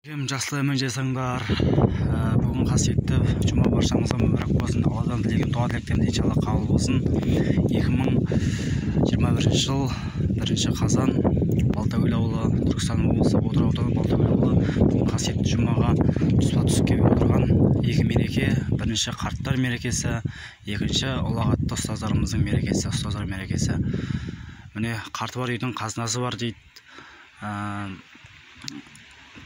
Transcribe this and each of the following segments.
Жақсылаймен жасаңдар. Бүгін қасиетті жұма баршаңызға мүбәрәк болсын. Алладан тілеген дуа тілектеріміз иншалла қабыл болсын. 2021 жыл 1 қазан Балтакөл ауылы, Түркістан облысы Отырар ауданы Балтакөл ауылы. Бүгін қасиетті жұмаға тұспа-тұс келіп отырған екі мереке. Бірінші қарттар мерекесі, екінші ұлағатты ұстаздарымыздың мерекесі, ұстаздар мерекесі. Міне қарты бар үйдің қазынасы бар дейді.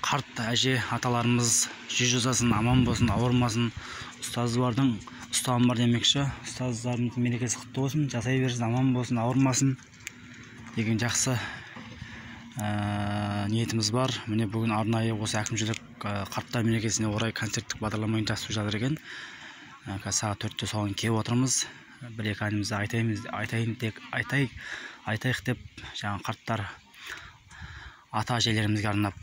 Қарт әже аталарымыз жүз жасасын, аман болсын, ауырмасын. Ұстазы бардың ұстамы бар демекші. Ұстаздардың мерекесі құтты болсын, жасай берсін, аман болсын, ауырмасын деген жақсы ниетіміз бар. Міне бүгін арнайы осы әкімшілік қарттар мерекесіне орай концерттік бағдарлама ұйымдастырып жатыр екен. Сағат 4-те соған келіп отырмыз. Бір-екі әнімізді айтайық деп жаңа қарттар ата-әжелерімізге арнап.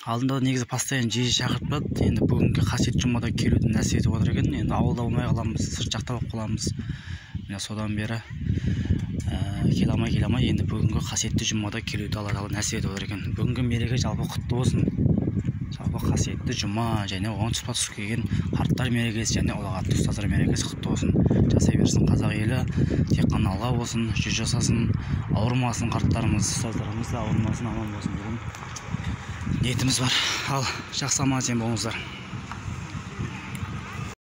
Алдында негізі постоянно жиі шақыртпады. Енді бүгінгі қасиетті жұмада келуді нәсіп етіп отыр екен. Енді ауылда болмай қаламыз, сырт жақта болып қаламыз. Міне содан бері келе алмай енді бүгінгі қасиетті жұмада келуді Алла тағала нәсіп етіп отыр екен. Бүгінгі мереке жалпы құтты болсын. Жалпы қасиетті жұма және оған тұспа-тұс келген қарттар мерекесі және ұлағатты ұстаздар мерекесі құтты болсын. Жасай берсін қазақ елі, тек қана Алла болсын, жүз жасасын, ауырмасын қарттарымыз, ұстаздарымыз да ауырмасын, аман болсын деген ниетіміз бар. Ал жақсы аман есен болыңыздар.